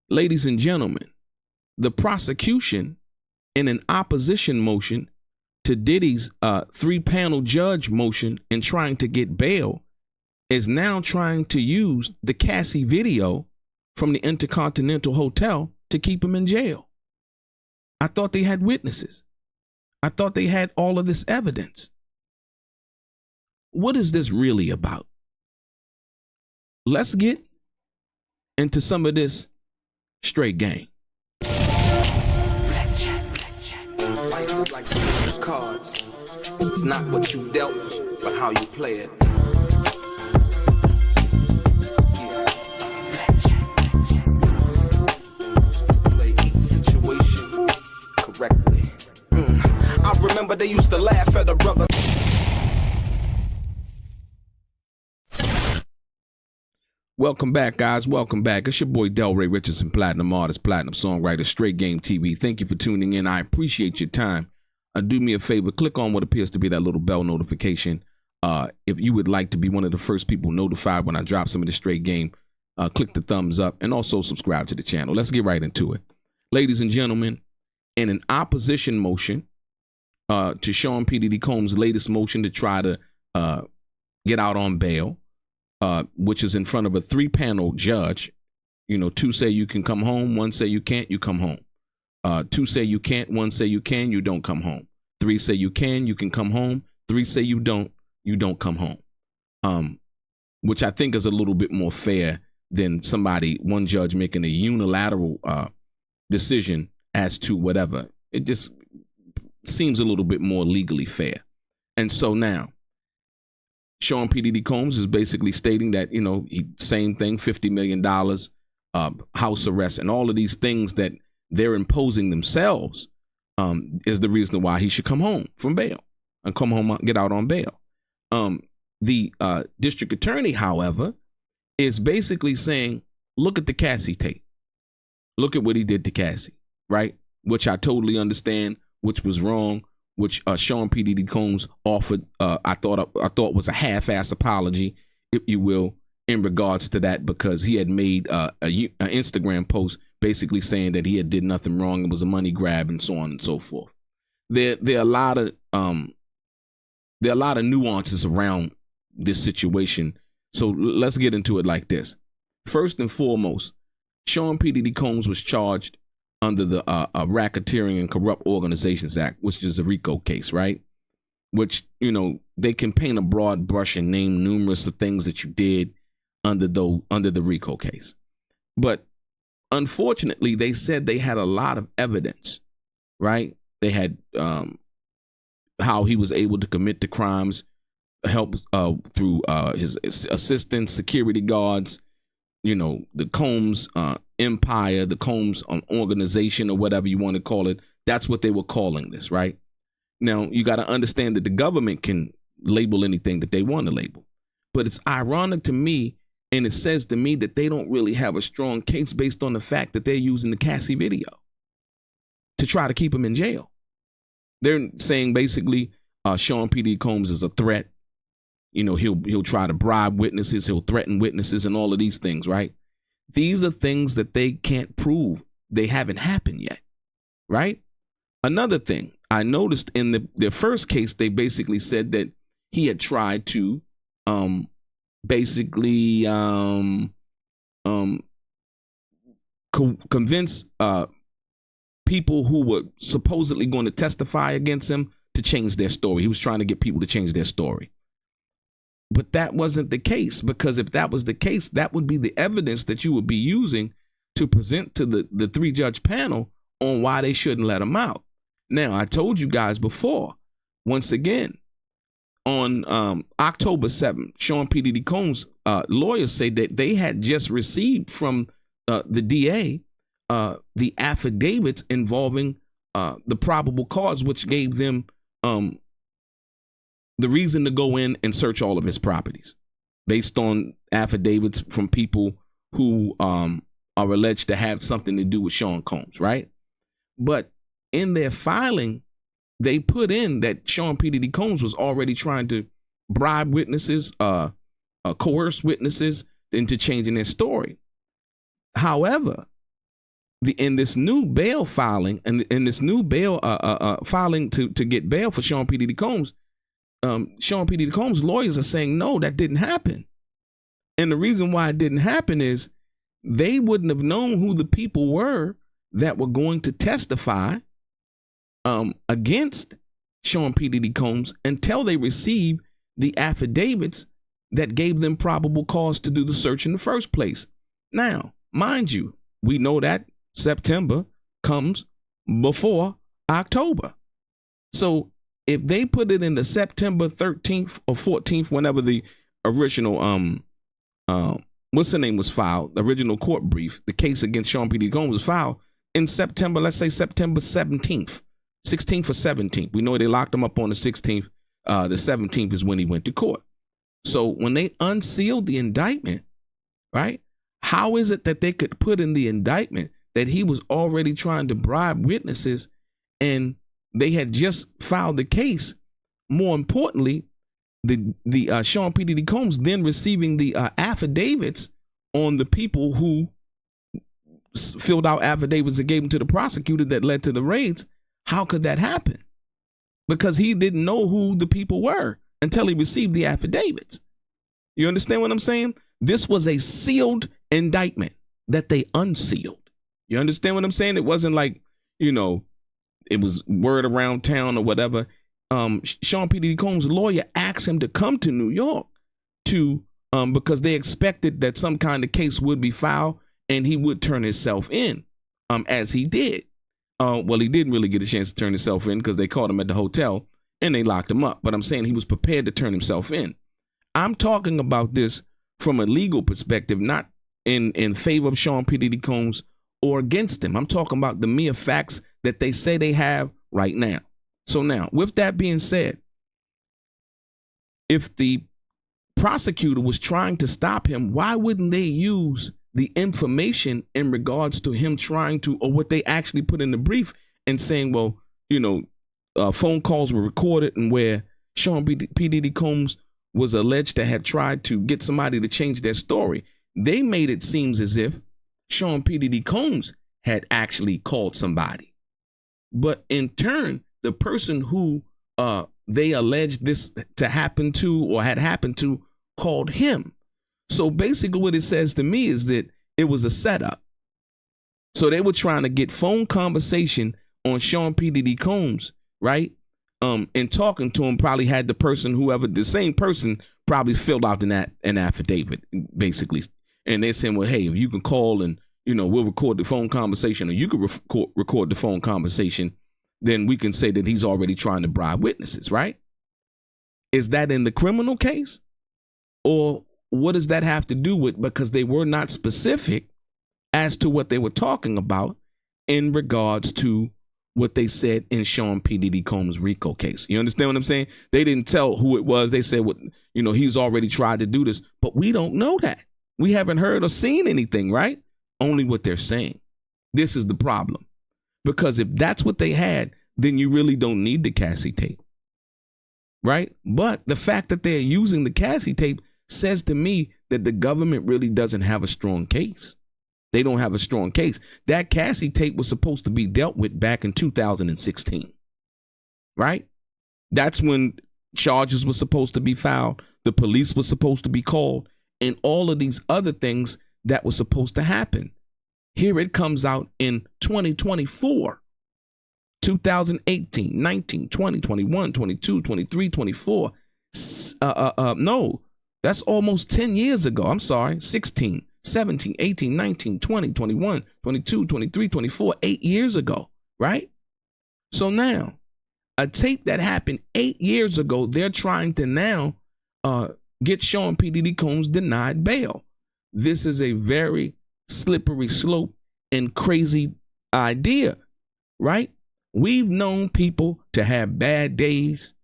Ladies and gentlemen, the prosecution in an opposition motion to Diddy's 3-panel judge motion in trying to get bail is now trying to use the Cassie video from the Intercontinental Hotel to keep him in jail. I thought they had witnesses. I thought they had all of this evidence. What is this really about? Let's get into some of this straight game. Life is like some cards. It's not what you dealt, but how you play it. Play each situation correctly. I remember they used to laugh at a brother. Welcome back, guys. Welcome back. It's your boy DELRAY, Richardson, platinum artist, platinum songwriter, Straight Game TV. Thank you for tuning in. I appreciate your time. Do me a favor, click on what appears to be that little bell notification. If you would like to be one of the first people notified when I drop some of the straight game, click the thumbs up and also subscribe to the channel. Let's get right into it. Ladies and gentlemen, in an opposition motion to Shawn P. Diddy Combs' latest motion to try to get out on bail, which is in front of a 3-panel judge. You know, 2 say you can come home, 1 say you can't, you come home. 2 say you can't, 1 say you can, you don't come home. 3 say you can come home. 3 say you don't come home. Which I think is a little bit more fair than one judge making a unilateral decision as to whatever. It just seems a little bit more legally fair. And so now, Shawn P. Diddy Combs is basically stating that, you know, same thing, $50 million, house arrest, and all of these things that they're imposing themselves is the reason why he should come home from bail and come home, get out on bail. The district attorney, however, is basically saying, look at the Cassie tape. Look at what he did to Cassie, right? Which I totally understand, which was wrong, which Shawn P. Diddy Combs offered, I thought was a half-ass apology, if you will, in regards to that, because he had made an Instagram post basically saying that he had did nothing wrong, it was a money grab, and so on and so forth. There are a lot of nuances around this situation, so let's get into it like this. First and foremost, Shawn P. Diddy Combs was charged under the Racketeering and Corrupt Organizations Act, which is a RICO case, right? Which, you know, they can paint a broad brush and name numerous of things that you did under the RICO case. But unfortunately, they said they had a lot of evidence, right? They had how he was able to commit the crimes, help through his assistants, security guards, you know, the Combs empire, the Combs organization, or whatever you want to call it. That's what they were calling this, right? Now, you got to understand that the government can label anything that they want to label. But it's ironic to me, and it says to me that they don't really have a strong case based on the fact that they're using the Cassie video to try to keep him in jail. They're saying basically Shawn P. Diddy Combs is a threat. You know, he'll try to bribe witnesses, he'll threaten witnesses, and all of these things, right? These are things that they can't prove. They haven't happened yet, right? Another thing, I noticed in their first case, they basically said that he had tried to convince people who were supposedly going to testify against him to change their story. He was trying to get people to change their story. But that wasn't the case, because if that was the case, that would be the evidence that you would be using to present to the 3-judge panel on why they shouldn't let him out. Now, I told you guys before, once again, on October 7th, Shawn P. Diddy Combs' lawyers say that they had just received from the DA the affidavits involving the probable cause, which gave them the reason to go in and search all of his properties based on affidavits from people who are alleged to have something to do with Shawn Combs, right? But in their filing, they put in that Shawn P. Diddy Combs was already trying to bribe witnesses, coerce witnesses into changing their story. However, in this new bail filing and in this new bail filing to get bail for Sean P. Diddy Combs, Sean P. Diddy Combs' lawyers are saying no, that didn't happen. And the reason why it didn't happen is they wouldn't have known who the people were that were going to testify against Sean P. Diddy Combs until they received the affidavits that gave them probable cause to do the search in the first place. Now, mind you, we know that September comes before October. So if they put it in the September 13th or 14th, whenever the original, what's the name was filed, the original court brief, the case against Sean P. Diddy Combs was filed in September, let's say September 17th, 16th or 17th. We know they locked him up on the 16th. The 17th is when he went to court. So when they unsealed the indictment, right, how is it that they could put in the indictment that he was already trying to bribe witnesses and they had just filed the case? More importantly, the Sean P. Diddy Combs then receiving the affidavits on the people who filled out affidavits and gave them to the prosecutor that led to the raids. How could that happen? Because he didn't know who the people were until he received the affidavits. You understand what I'm saying? This was a sealed indictment that they unsealed. You understand what I'm saying? It wasn't like, you know, it was word around town or whatever. Sean P. Diddy Combs' lawyer asked him to come to New York to because they expected that some kind of case would be filed and he would turn himself in, as he did. Well, he didn't really get a chance to turn himself in because they caught him at the hotel and they locked him up. But I'm saying he was prepared to turn himself in. I'm talking about this from a legal perspective, not in favor of Sean P. Diddy Combs or against him. I'm talking about the mere facts that they say they have right now. So now, with that being said, if the prosecutor was trying to stop him, why wouldn't they use the information in regards to him trying to, or what they actually put in the brief and saying, well, you know, phone calls were recorded and where Sean P. Diddy Combs was alleged to have tried to get somebody to change their story. They made it seem as if Sean P. Diddy Combs had actually called somebody. But in turn, the person who they alleged this to happen to or had happened to called him. So basically what it says to me is that it was a setup. So they were trying to get phone conversation on Sean P. Diddy Combs, right? And talking to him probably had the person, whoever, the same person probably filled out an affidavit, basically. And they're saying, well, hey, if you can call and, you know, we'll record the phone conversation, or you can record the phone conversation, then we can say that he's already trying to bribe witnesses, right? Is that in the criminal case? Or what does that have to do with? Because they were not specific as to what they were talking about in regards to what they said in Sean P. Diddy Combs' RICO case. You understand what I'm saying? They didn't tell who it was. They said, what, you know, he's already tried to do this, but we don't know that. We haven't heard or seen anything, right? Only what they're saying. This is the problem. Because if that's what they had, then you really don't need the Cassie tape, right? But the fact that they're using the Cassie tape says to me that the government really doesn't have a strong case. They don't have a strong case. That Cassie tape was supposed to be dealt with back in 2016, right? That's when charges were supposed to be filed. The police was supposed to be called and all of these other things that were supposed to happen. Here it comes out in 2024, 2018, 19, 20, 21, 22, 23, 24. No, that's almost 10 years ago. I'm sorry, 16. 17, 18, 19, 20, 21, 22, 23, 24, 8 years ago, right? So now, a tape that happened 8 years ago, they're trying to now get Sean P. Diddy Combs denied bail. This is a very slippery slope and crazy idea, right? We've known people to have bad days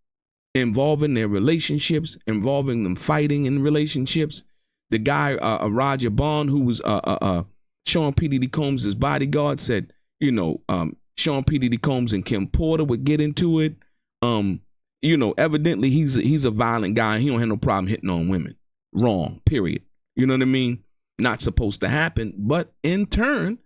involving their relationships, involving them fighting in relationships. The guy, Roger Bond, who was Sean P. Diddy Combs' bodyguard, said, you know, Sean P. Diddy Combs and Kim Porter would get into it. You know, evidently he's a violent guy. He don't have no problem hitting on women. Wrong, period. You know what I mean? Not supposed to happen. But in turn,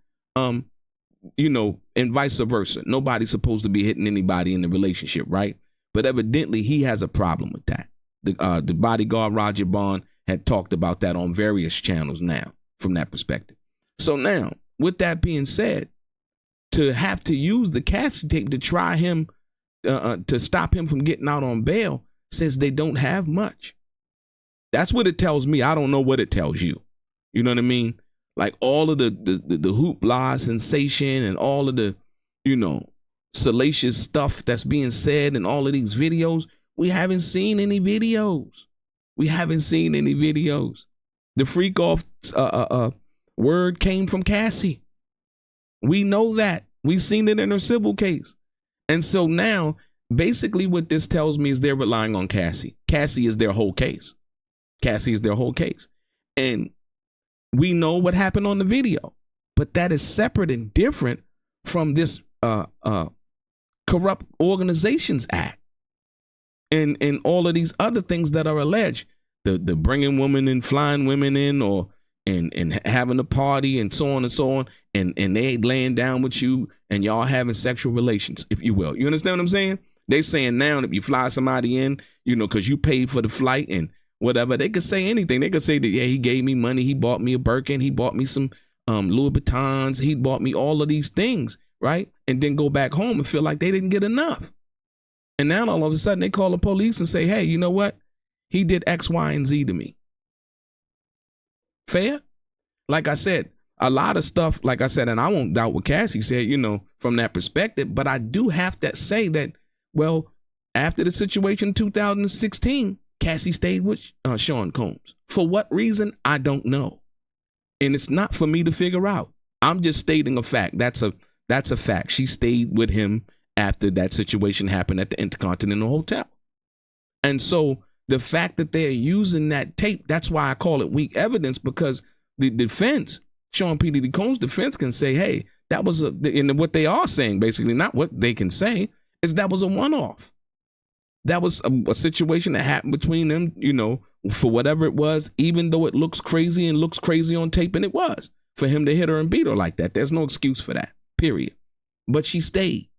and vice versa. Nobody's supposed to be hitting anybody in the relationship, right? But evidently he has a problem with that. The bodyguard Roger Bond had talked about that on various channels now from that perspective. So now, with that being said, to have to use the Cassie tape to try him, to stop him from getting out on bail, says they don't have much. That's what it tells me. I don't know what it tells you. You know what I mean? Like all of the hoopla sensation and all of the, salacious stuff that's being said in all of these videos. We haven't seen any videos. The freak off word came from Cassie. We know that. We've seen it in her civil case. And so now, basically what this tells me is they're relying on Cassie. Cassie is their whole case. And we know what happened on the video. But that is separate and different from this Corrupt Organizations Act. And all of these other things that are alleged. The bringing women and flying women in and having a party and so on and so on. And they laying down with you and y'all having sexual relations, if you will. You understand what I'm saying? They saying now if you fly somebody in, because you paid for the flight and whatever, they could say anything. They could say that, yeah, he gave me money. He bought me a Birkin. He bought me some Louis Vuittons. He bought me all of these things, right? And then go back home and feel like they didn't get enough. And now all of a sudden they call the police and say, hey, you know what? He did X, Y, and Z to me. Fair? Like I said, a lot of stuff, like I said, and I won't doubt what Cassie said, from that perspective, but I do have to say that, well, after the situation in 2016, Cassie stayed with Shawn Coles. For what reason? I don't know. And it's not for me to figure out. I'm just stating a fact. That's a fact. She stayed with him after that situation happened at the Intercontinental Hotel. And so the fact that they're using that tape, that's why I call it weak evidence, because the defense, Sean P. Diddy Combs' defense can say, hey, that was and what they are saying, basically, not what they can say, is that was a one-off. That was a situation that happened between them, for whatever it was, even though it looks crazy and looks crazy on tape, and it was, for him to hit her and beat her like that. There's no excuse for that, period. But she stayed.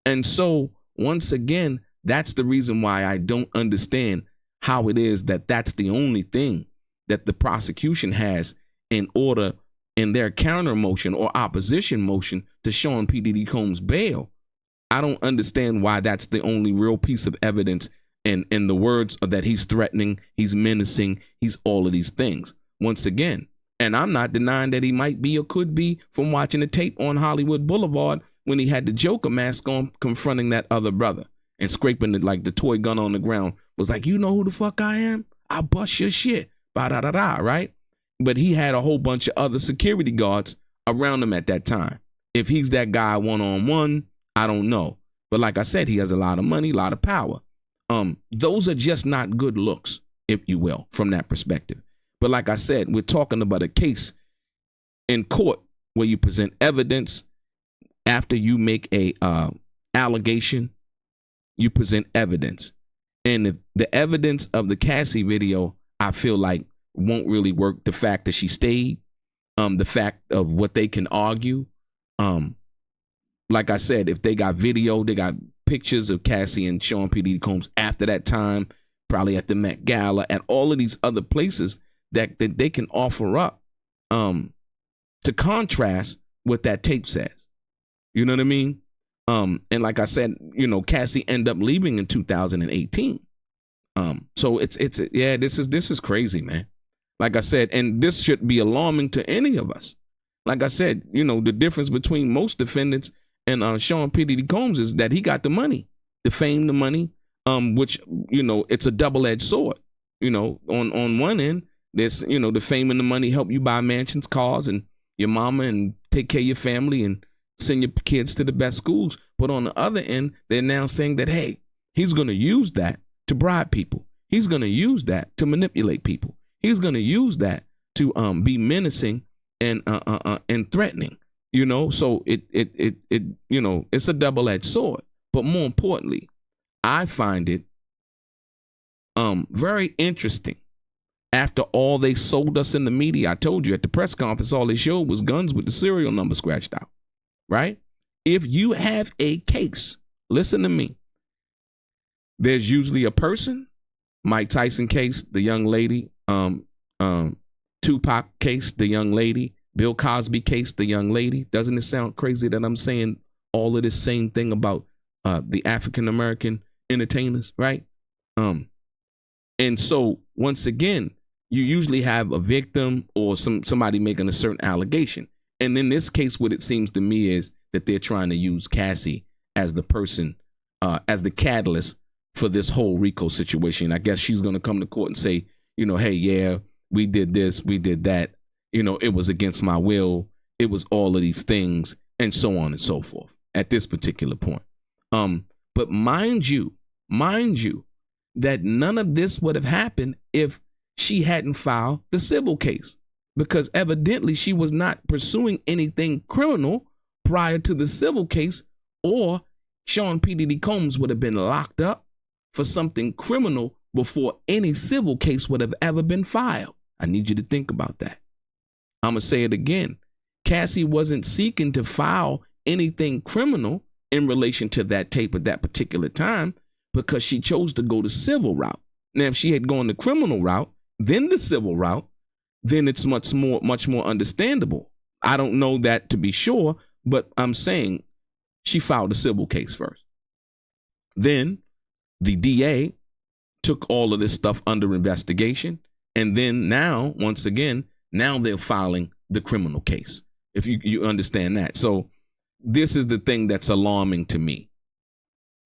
And so, once again, that's the reason why I don't understand how it is that that's the only thing that the prosecution has in order in their counter motion or opposition motion to Sean P. Diddy Combs' bail. I don't understand why that's the only real piece of evidence in the words that he's threatening, he's menacing, he's all of these things. Once again, and I'm not denying that he might be or could be from watching the tape on Hollywood Boulevard when he had the Joker mask on confronting that other brother and scraping the toy gun on the ground, was like, you know who the fuck I am? I'll bust your shit. Ba-da-da-da, right? But he had a whole bunch of other security guards around him at that time. If he's that guy one-on-one, I don't know. But like I said, he has a lot of money, a lot of power. Those are just not good looks, if you will, from that perspective. But like I said, we're talking about a case in court where you present evidence after you make a allegation. You present evidence. And the evidence of the Cassie video, I feel like, won't really work. The fact that she stayed, the fact of what they can argue. Like I said, if they got video, they got pictures of Cassie and Sean P. Diddy Combs after that time, probably at the Met Gala, at all of these other places that they can offer up to contrast what that tape says. You know what I mean? And like I said, Cassie ended up leaving in 2018. So this is crazy, man. Like I said, and this should be alarming to any of us. Like I said, the difference between most defendants and Sean P. Diddy Combs is that he got the money, the fame, the money, which, it's a double-edged sword. On one end, there's, the fame and the money help you buy mansions, cars, and your mama, and take care of your family and send your kids to the best schools. But on the other end, they're now saying that, hey, he's going to use that to bribe people. He's going to use that to manipulate people. He's going to use that to be menacing and threatening. So it's a double-edged sword. But more importantly, I find it very interesting. After all they sold us in the media, I told you at the press conference, all they showed was guns with the serial number scratched out. right? If you have a case, listen to me. There's usually a person, Mike Tyson case, the young lady, Tupac case, the young lady, Bill Cosby case, the young lady. Doesn't it sound crazy that I'm saying all of this same thing about the African-American entertainers, right? And so once again, you usually have a victim or somebody making a certain allegation. And in this case, what it seems to me is that they're trying to use Cassie as the person, as the catalyst for this whole RICO situation. I guess she's going to come to court and say, hey, yeah, we did this, we did that. It was against my will. It was all of these things and so on and so forth at this particular point. But mind you, that none of this would have happened if she hadn't filed the civil case, because evidently she was not pursuing anything criminal prior to the civil case, or Shawn P. Diddy Combs would have been locked up for something criminal before any civil case would have ever been filed. I need you to think about that. I'm going to say it again. Cassie wasn't seeking to file anything criminal in relation to that tape at that particular time, because she chose to go the civil route. Now, if she had gone the criminal route, then the civil route, then it's much more understandable. I don't know that to be sure, but I'm saying she filed a civil case first. Then the DA took all of this stuff under investigation. And then now, once again, now they're filing the criminal case, if you understand that. So this is the thing that's alarming to me.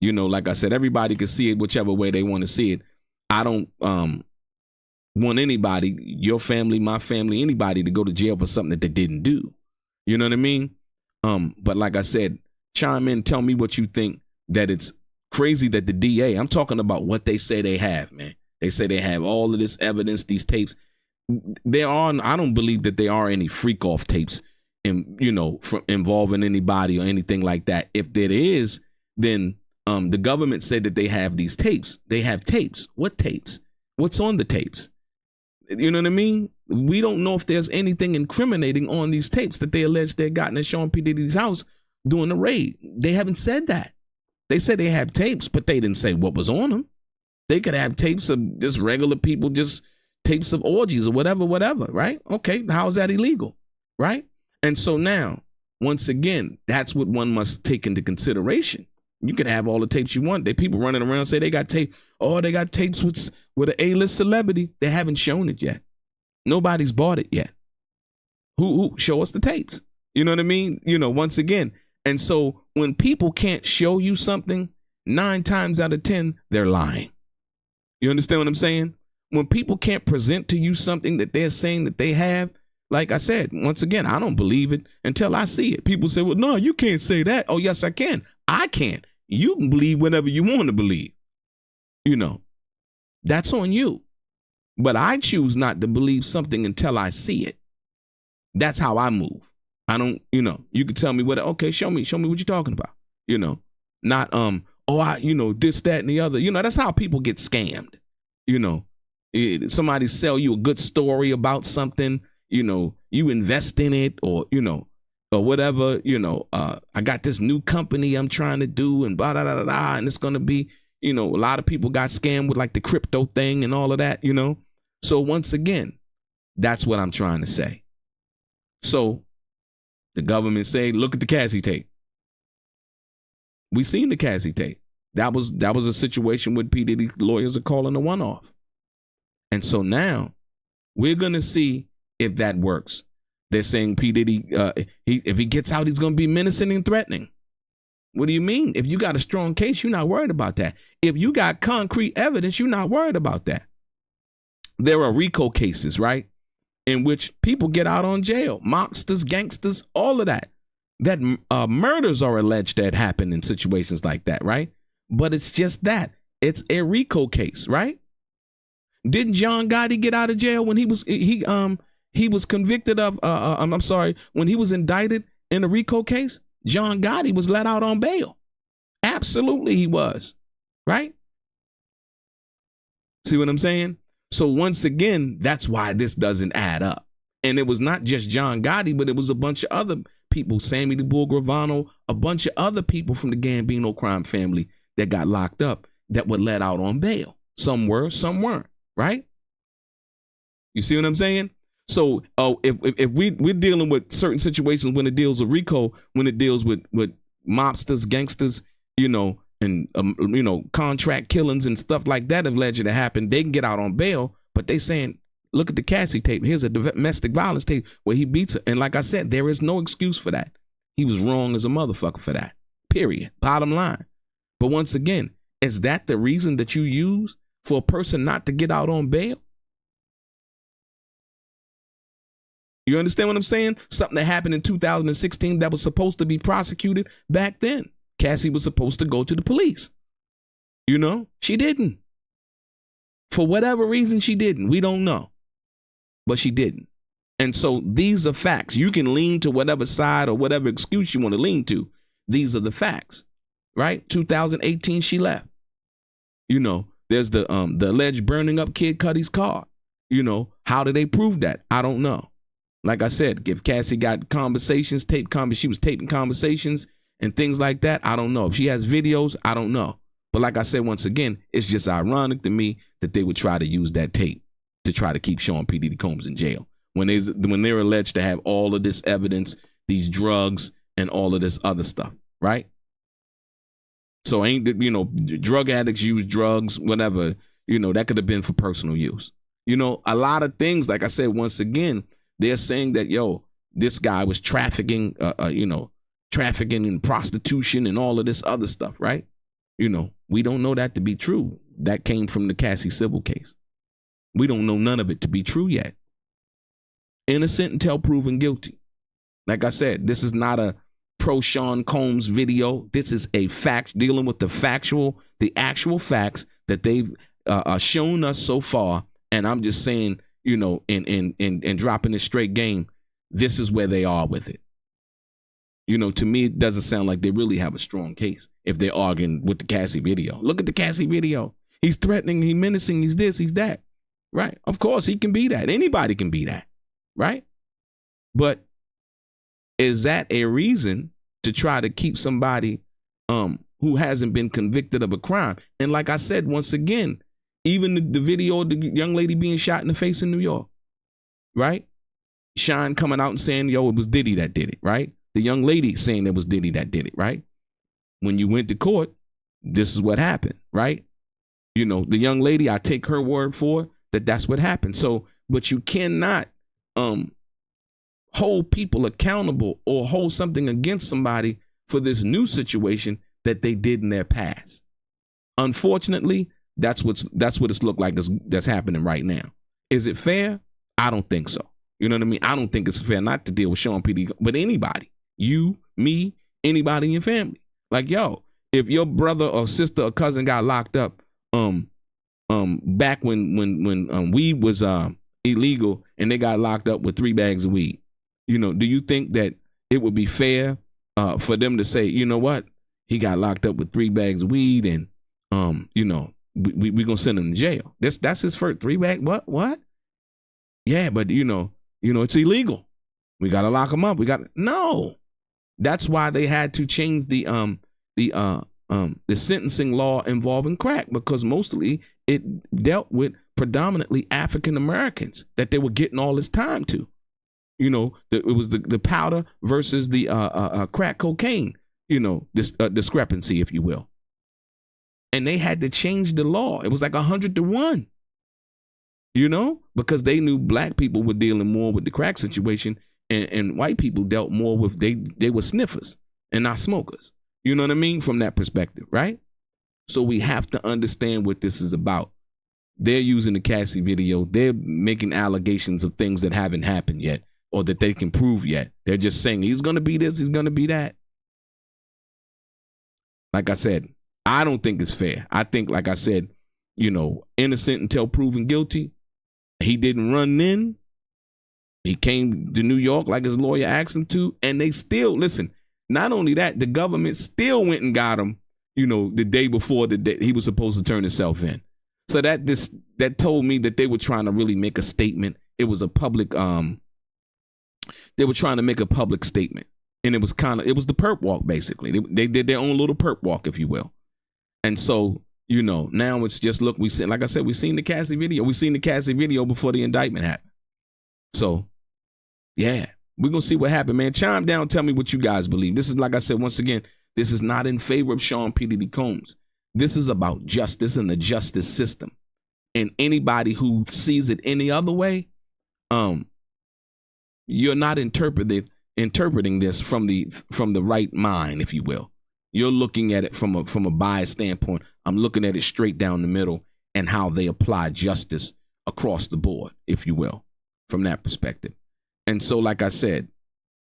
Like I said, everybody can see it whichever way they want to see it. I don't want anybody, your family, my family, anybody to go to jail for something that they didn't do. You know what I mean? But like I said, chime in, tell me what you think, that it's crazy that the DA, I'm talking about what they say they have, man. They say they have all of this evidence, these tapes. I don't believe that there are any freak off tapes involving anybody or anything like that. If there is, then the government said that they have these tapes. They have tapes. What tapes? What's on the tapes? You know what I mean? We don't know if there's anything incriminating on these tapes that they allege they gotten at Shawn P. Diddy's house during the raid. They haven't said that. They said they have tapes, but they didn't say what was on them. They could have tapes of just regular people, just tapes of orgies or whatever, right? Okay, how is that illegal, right? And so now, once again, that's what one must take into consideration. You can have all the tapes you want. There people running around say they got tape. Oh, they got tapes with an A-list celebrity. They haven't shown it yet. Nobody's bought it yet. Who show us the tapes? You know what I mean? Once again. And so when people can't show you something, 9 times out of 10, they're lying. You understand what I'm saying? When people can't present to you something that they're saying that they have, like I said, once again, I don't believe it until I see it. People say, well, no, you can't say that. Oh, yes, I can. I can't. You can believe whatever you want to believe. That's on you. But I choose not to believe something until I see it. That's how I move. I don't, you can tell me okay, show me what you're talking about. Not, this, that, and the other. That's how people get scammed. Somebody sell you a good story about something, you invest in it or whatever, I got this new company I'm trying to do and blah, blah, blah, blah, and it's going to be, a lot of people got scammed with like the crypto thing and all of that, So once again, that's what I'm trying to say. So the government say, look at the Cassie tape. We seen the Cassie tape. That was a situation where P. Diddy lawyers are calling a one-off. And so now we're going to see if that works. They're saying P. Diddy, if he gets out, he's going to be menacing and threatening. What do you mean? If you got a strong case, you're not worried about that. If you got concrete evidence, you're not worried about that. There are RICO cases, right, in which people get out on jail, mobsters, gangsters, all of that. That murders are alleged that happen in situations like that, right? But it's just that. It's a RICO case, right? Didn't John Gotti get out of jail when he was convicted of, when he was indicted in a RICO case? John Gotti was let out on bail. Absolutely he was, right? See what I'm saying? So once again, that's why this doesn't add up. And it was not just John Gotti, but it was a bunch of other people, Sammy the Bull Gravano, a bunch of other people from the Gambino crime family that got locked up that were let out on bail. Some were, some weren't, right? You see what I'm saying? So if we're dealing with certain situations when it deals with RICO, when it deals with mobsters, gangsters, and contract killings and stuff like that alleged to happen, they can get out on bail, but they saying, look at the Cassie tape. Here's a domestic violence tape where he beats her. And like I said, there is no excuse for that. He was wrong as a motherfucker for that. Period. Bottom line. But once again, is that the reason that you use for a person not to get out on bail? You understand what I'm saying? Something that happened in 2016 that was supposed to be prosecuted back then. Cassie was supposed to go to the police. She didn't. For whatever reason, she didn't. We don't know. But she didn't. And so these are facts. You can lean to whatever side or whatever excuse you want to lean to. These are the facts, right? 2018, she left. There's the alleged burning up Kid Cudi's car. How did they prove that? I don't know. Like I said, if Cassie got conversations, she was taping conversations and things like that, I don't know. If she has videos, I don't know. But like I said, once again, it's just ironic to me that they would try to use that tape to try to keep Sean P. Diddy Combs in jail when they're alleged to have all of this evidence, these drugs, and all of this other stuff, right? So drug addicts use drugs, whatever, that could have been for personal use. A lot of things, like I said, once again, they're saying that, this guy was trafficking, trafficking and prostitution and all of this other stuff, right? We don't know that to be true. That came from the Cassie civil case. We don't know none of it to be true yet. Innocent until proven guilty. Like I said, this is not a pro Shawn Coles video. This is a fact dealing with the actual facts that they've shown us so far. And I'm just saying, and dropping this straight game, this is where they are with it. To me, it doesn't sound like they really have a strong case if they're arguing with the Cassie video. Look at the Cassie video. He's threatening, he's menacing, he's this, he's that. Right? Of course, he can be that. Anybody can be that. Right? But is that a reason to try to keep somebody who hasn't been convicted of a crime? And like I said, once again, even the video of the young lady being shot in the face in New York, right? Shawn coming out and saying, it was Diddy that did it, right? The young lady saying it was Diddy that did it, right? When you went to court, this is what happened, right? The young lady, I take her word for that that's what happened. So, but you cannot hold people accountable or hold something against somebody for this new situation that they did in their past. Unfortunately, that's what it's looked like that's happening right now. Is it fair? I don't think so. You know what I mean? I don't think it's fair not to deal with Sean P. Diddy, but anybody, you, me, anybody in your family. Like, if your brother or sister or cousin got locked up, back when weed was illegal and they got locked up with 3 bags of weed, do you think that it would be fair for them to say, you know what, he got locked up with 3 bags of weed and we gonna send him to jail? That's his first 3 bag. What? Yeah, but it's illegal. We gotta lock him up. No. That's why they had to change the sentencing law involving crack, because mostly it dealt with predominantly African Americans that they were getting all this time to. It was the powder versus the crack cocaine, this discrepancy, if you will. And they had to change the law. It was like 100-1, because they knew black people were dealing more with the crack situation, and white people dealt more with, they were sniffers and not smokers. You know what I mean? From that perspective, right? So we have to understand what this is about. They're using the Cassie video. They're making allegations of things that haven't happened yet or that they can prove yet. They're just saying he's going to be this, he's going to be that. Like I said, I don't think it's fair. I think, like I said, innocent until proven guilty. He didn't run in. He came to New York like his lawyer asked him to, and they still, listen, not only that, the government still went and got him, the day before the day he was supposed to turn himself in. So that told me that they were trying to really make a statement. It was a public They were trying to make a public statement. And it was the perp walk, basically. They did their own little perp walk, if you will. And so, now it's just, look, like I said, we seen the Cassie video. We seen the Cassie video before the indictment happened. So, yeah, we're going to see what happened, man. Chime down, tell me what you guys believe. This is, like I said, once again, this is not in favor of Sean P. Diddy Combs. This is about justice and the justice system. And anybody who sees it any other way, you're not interpreting this from the right mind, if you will. You're looking at it from a biased standpoint. I'm looking at it straight down the middle and how they apply justice across the board, if you will, from that perspective. And so, like I said,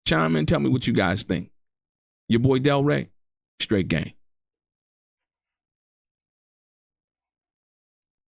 chime in, tell me what you guys think. Your boy DELRAY, straight game.